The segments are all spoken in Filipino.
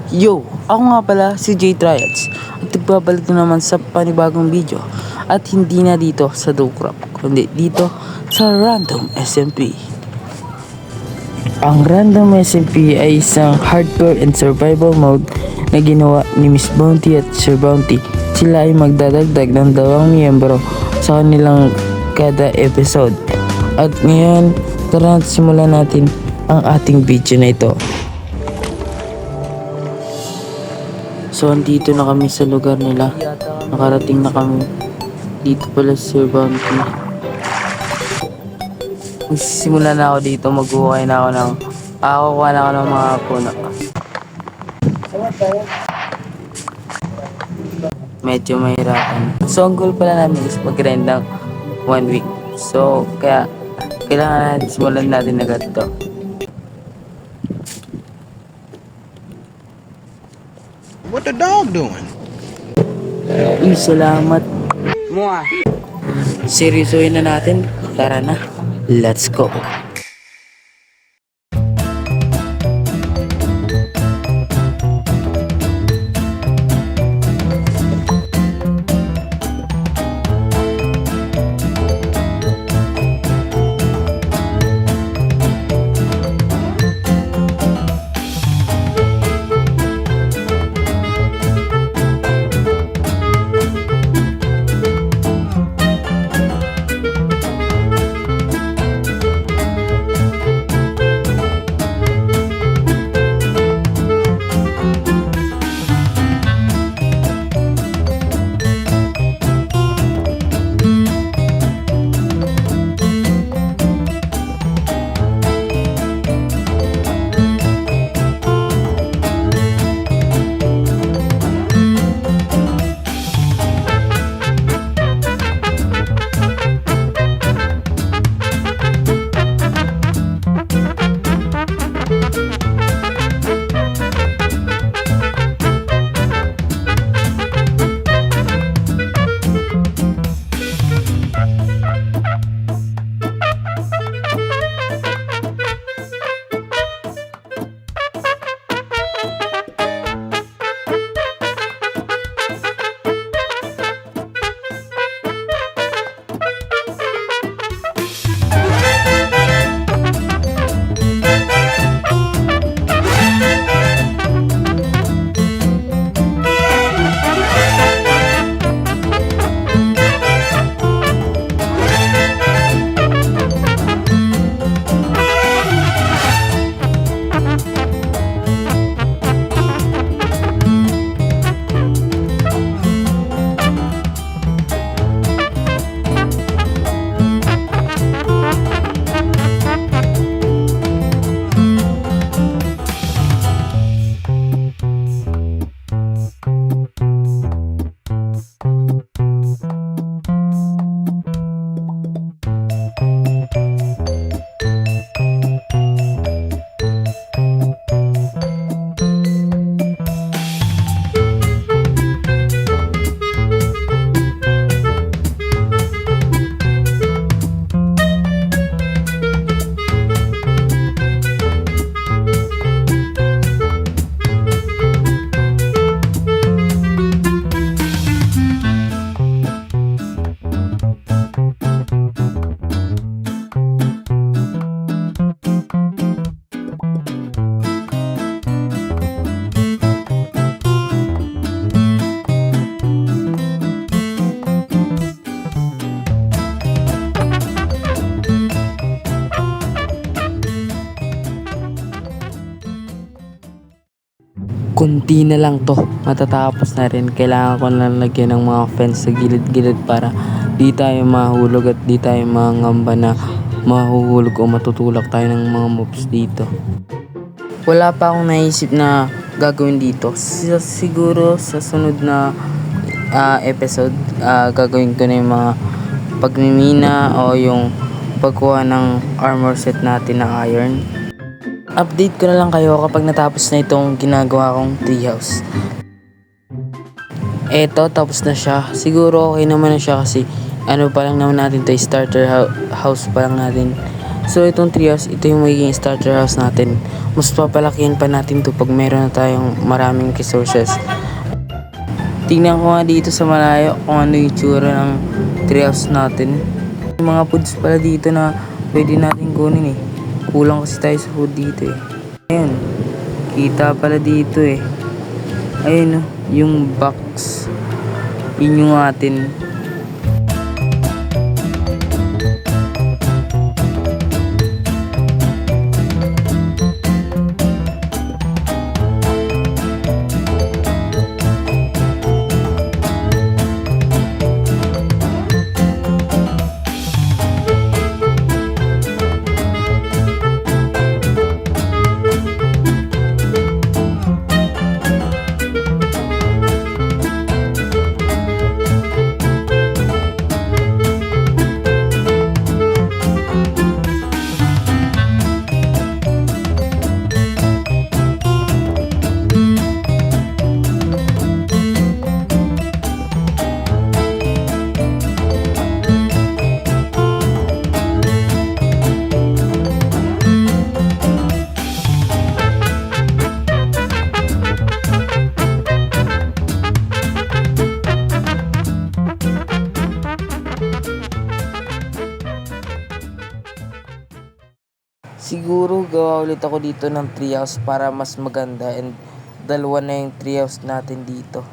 Yo! Ako nga pala si J Triads at nagbabalik na naman sa panibagong video at hindi na dito sa Docrop kundi dito sa Random SMP. Ang Random SMP ay isang hardcore and survival mode na ginawa ni Miss Bounty at Sir Bounty. Sila ay magdadagdag ng 2 miyembro sa kanilang kada episode. At ngayon, tara simulan natin ang ating video na ito. So, andito na kami sa lugar nila. Nakarating na kami. Dito pala si Sir Bounty. Magsisimula na ako dito. Maghuhukay na ako ng... Kukuha na ako ng mga puno. Medyo mahirapan. So, ang goal pala namin is mag-grind ng 1 week. So, kaya kailangan natin simulan natin agad to. What the dog doing? Uy, salamat. Seryosohin na natin. Tara na. Let's go. Kunti na lang to, matatapos na rin. Kailangan ko na lagyan ng mga fence sa gilid-gilid para di tayo mahulog at di tayo mangamba na mahuhulog o matutulak tayo ng mga mobs dito. Wala pa akong naisip na gagawin dito. Siguro sa sunod na episode, gagawin ko na yung mga pagmimina o yung pagkuha ng armor set natin na iron. Update ko na lang kayo kapag natapos na itong ginagawa kong treehouse. Eto, tapos na siya. Siguro okay naman na siya kasi ano pa lang naman natin to, starter house pa lang natin. So itong treehouse, ito yung magiging starter house natin. mas papalakihin pa natin to pag meron na tayong maraming resources. Tingnan ko nga dito sa malayo kung ano yung tsura ng treehouse natin. May mga foods pala dito na pwede natin kunin eh. Kulang kasi tayo sa food dito eh. Ayun, kita pala dito eh. Ayun oh, yung box. Yun yung atin. Siguro gawa ulit ako dito ng treehouse para mas maganda and dalawa na yung treehouse natin dito.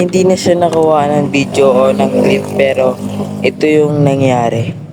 Hindi na siya nakawa ng video o ng clip pero ito yung nangyari.